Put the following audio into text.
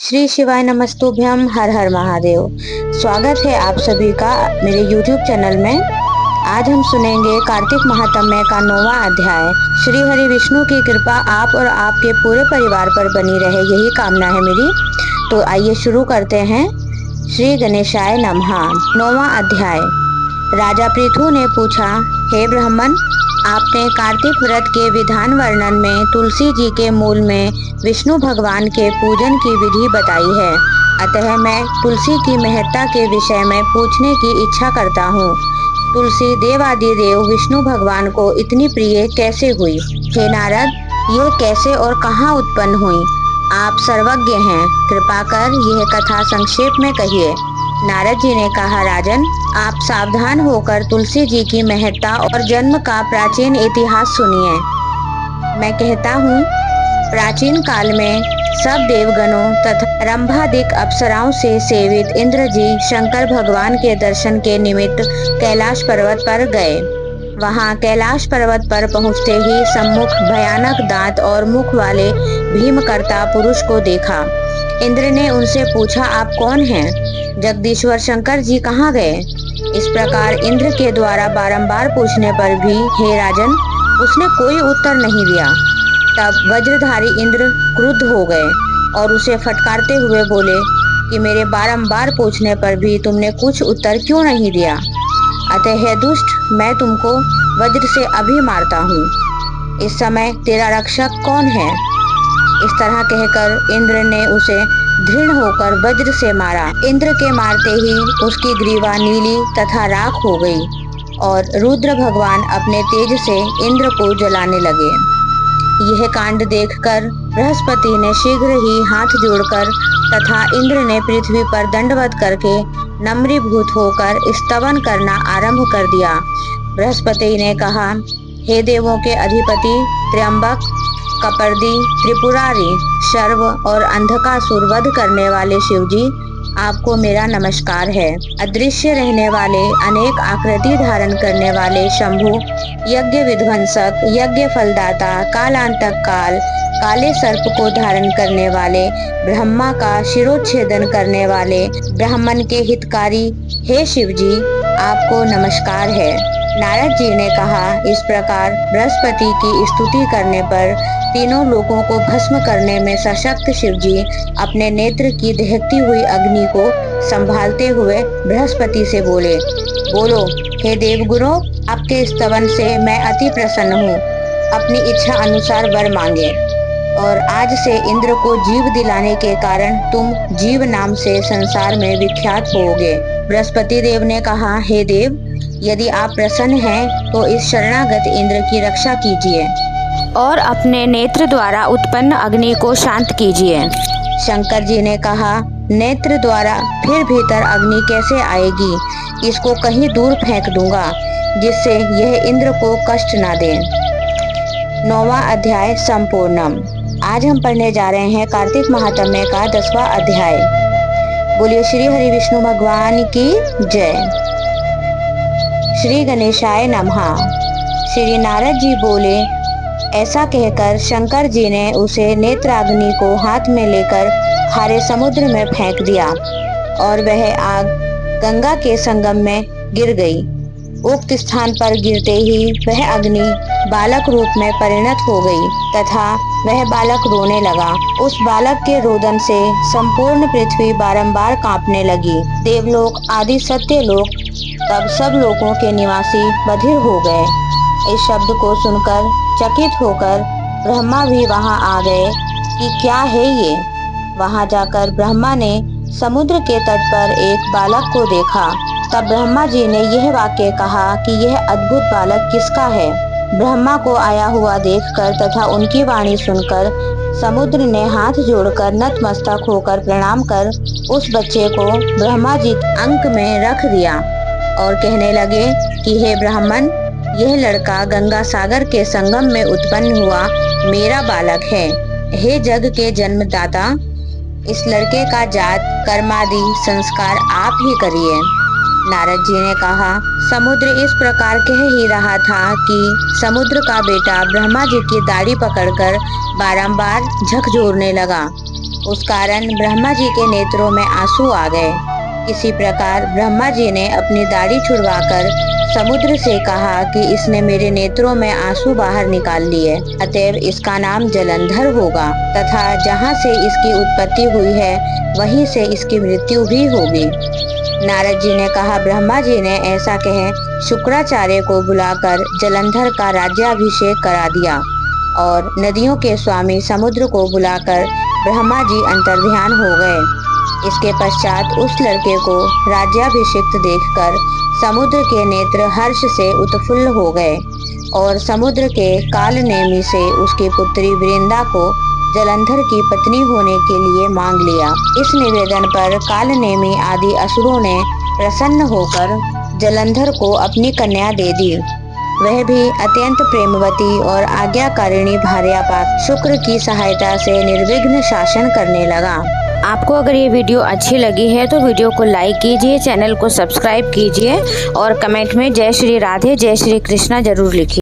श्री शिवाय नमस्तुभ्यम। हर हर महादेव। स्वागत है आप सभी का मेरे YouTube चैनल में। आज हम सुनेंगे कार्तिक महात्म्य का 9वां अध्याय। श्री हरि विष्णु की कृपा आप और आपके पूरे परिवार पर बनी रहे, यही कामना है मेरी। तो आइए शुरू करते हैं। श्री गणेशाय नमः। 9वां अध्याय। राजा पृथु ने पूछा, हे ब्राह्मण, आपने कार्तिक व्रत के विधान वर्णन में तुलसी जी के मूल में विष्णु भगवान के पूजन की विधि बताई है, अतः मैं तुलसी की महत्ता के विषय में पूछने की इच्छा करता हूँ। तुलसी देवादिदेव विष्णु भगवान को इतनी प्रिय कैसे हुई? हे नारद, ये कैसे और कहाँ उत्पन्न हुई? आप सर्वज्ञ हैं, कृपा कर यह कथा संक्षेप में कहिए। नारद जी ने कहा, राजन, आप सावधान होकर तुलसी जी की महत्ता और जन्म का प्राचीन इतिहास सुनिए। मैं कहता हूँ, प्राचीन काल में सब देवगणों तथा रंभादिक अप्सराओं से सेवित इंद्र जी शंकर भगवान के दर्शन के निमित्त कैलाश पर्वत पर गए। वहां कैलाश पर्वत पर पहुंचते ही सम्मुख भयानक दांत और मुख वाले भीमकर्ता पुरुष को देखा। इंद्र ने उनसे पूछा, आप कौन हैं? जगदीश्वर शंकर जी कहाँ गए? इस प्रकार इंद्र के द्वारा बारंबार पूछने पर भी, हे राजन, उसने कोई उत्तर नहीं दिया। तब वज्रधारी इंद्र क्रुद्ध हो गए और उसे फटकारते हुए बोले कि मेरे बारंबार पूछने पर भी तुमने कुछ उत्तर क्यों नहीं दिया? अतः हे दुष्ट, मैं तुमको वज्र से अभी मारता हूँ। इस समय तेरा रक्षक कौन है? इस तरह कहकर इंद्र ने उसे दृढ़ होकर वज्र से मारा। इंद्र के मारते ही उसकी ग्रीवा नीली तथा राख हो गई और रुद्र भगवान अपने तेज से इंद्र को जलाने लगे। यह कांड देखकर बृहस्पति ने शीघ्र ही हाथ जोड़कर तथा इंद्र ने पृथ्वी पर दंडवत करके नम्रीभूत होकर स्तवन करना आरंभ कर दिया। बृहस्पति ने कहा, हे देवों के अधिपति त्र्यंबक, कपर्दी, त्रिपुरारी, शर्व और अंधकासुर वध करने वाले शिवजी, आपको मेरा नमस्कार है। अदृश्य रहने वाले, अनेक आकृति धारण करने वाले शंभु, यज्ञ विध्वंसक, यज्ञ फलदाता, कालांतक काल, काले सर्प को धारण करने वाले, ब्रह्मा का शिरोच्छेदन करने वाले, ब्राह्मण के हितकारी, हे शिवजी, आपको नमस्कार है। नारद जी ने कहा, इस प्रकार बृहस्पति की स्तुति करने पर तीनों लोगों को भस्म करने में सशक्त शिवजी अपने नेत्र की दहकती हुई अग्नि को संभालते हुए बृहस्पति से बोले, बोलो हे देवगुरु, आपके स्तवन से मैं अति प्रसन्न हूँ। अपनी इच्छा अनुसार वर मांगे। और आज से इंद्र को जीव दिलाने के कारण तुम जीव नाम से संसार में विख्यात होगे। बृहस्पति देव ने कहा, हे देव, यदि आप प्रसन्न हैं तो इस शरणागत इंद्र की रक्षा कीजिए और अपने नेत्र द्वारा उत्पन्न अग्नि को शांत कीजिए। शंकर जी ने कहा, नेत्र द्वारा फिर भीतर अग्नि कैसे आएगी? इसको कहीं दूर फेंक दूंगा, जिससे यह इंद्र को कष्ट ना दे। 9वां अध्याय संपूर्णम। आज हम पढ़ने जा रहे हैं कार्तिक महात्म्य का 10वां अध्याय। बोलिए श्री हरि विष्णु भगवान की जय। श्री गणेशाय नमः। श्री नारद जी बोले, ऐसा कहकर शंकर जी ने उसे नेत्राग्नि को हाथ में लेकर खारे समुद्र में फेंक दिया और वह आग गंगा के संगम में गिर गई। उक्त स्थान पर गिरते ही वह अग्नि बालक रूप में परिणत हो गई तथा वह बालक रोने लगा। उस बालक के रोदन से संपूर्ण पृथ्वी बारंबार कांपने लगी। देवलोक आदि सत्य लोक, तब सब लोगों के निवासी बधिर हो गए। इस शब्द को सुनकर चकित होकर ब्रह्मा भी वहां आ गए कि क्या है ये। वहां जाकर ब्रह्मा ने समुद्र के तट पर एक बालक को देखा। तब ब्रह्मा जी ने यह वाक्य कहा कि यह अद्भुत बालक किसका है। ब्रह्मा को आया हुआ देखकर तथा उनकी वाणी सुनकर समुद्र ने हाथ जोड़कर नतमस्तक होकर प्रणाम कर उस बच्चे को ब्रह्मा जी के अंक में रख दिया और कहने लगे कि हे ब्राह्मण, यह लड़का गंगा सागर के संगम में उत्पन्न हुआ मेरा बालक है। हे जग के जन्मदाता, इस लड़के का जात कर्मादि संस्कार आप ही करिए। नारद जी ने कहा, समुद्र इस प्रकार कह ही रहा था कि समुद्र का बेटा ब्रह्मा जी की दाढ़ी पकड़कर बारंबार झकझोरने लगा। उस कारण ब्रह्मा जी के नेत्रों में आंसू आ गए। किसी प्रकार ब्रह्मा जी ने अपनी दाढ़ी छुड़वाकर समुद्र से कहा कि इसने मेरे नेत्रों में आंसू बाहर निकाल लिए, अतएव इसका नाम जलंधर होगा तथा जहाँ से इसकी उत्पत्ति हुई है वहीं से इसकी मृत्यु भी होगी। नारद जी ने कहा, ब्रह्मा जी ने ऐसा कह शुक्राचार्य को बुलाकर जलंधर का राज्याभिषेक करा दिया और नदियों के स्वामी समुद्र को बुलाकर ब्रह्मा जी अंतर्ध्यान हो गए। इसके पश्चात उस लड़के को राज्याभिषिक्त देखकर समुद्र के नेत्र हर्ष से उत्फुल्ल हो गए और समुद्र के कालनेमी से उसकी पुत्री वृंदा को जलंधर की पत्नी होने के लिए मांग लिया। इस निवेदन पर कालनेमी आदि असुरों ने प्रसन्न होकर जलंधर को अपनी कन्या दे दी। वह भी अत्यंत प्रेमवती और आज्ञाकारिणी भार्या पाकर शुक्र की सहायता से निर्विघ्न शासन करने लगा। आपको अगर ये वीडियो अच्छी लगी है तो वीडियो को लाइक कीजिए, चैनल को सब्सक्राइब कीजिए और कमेंट में जय श्री राधे जय श्री कृष्णा जरूर लिखिए।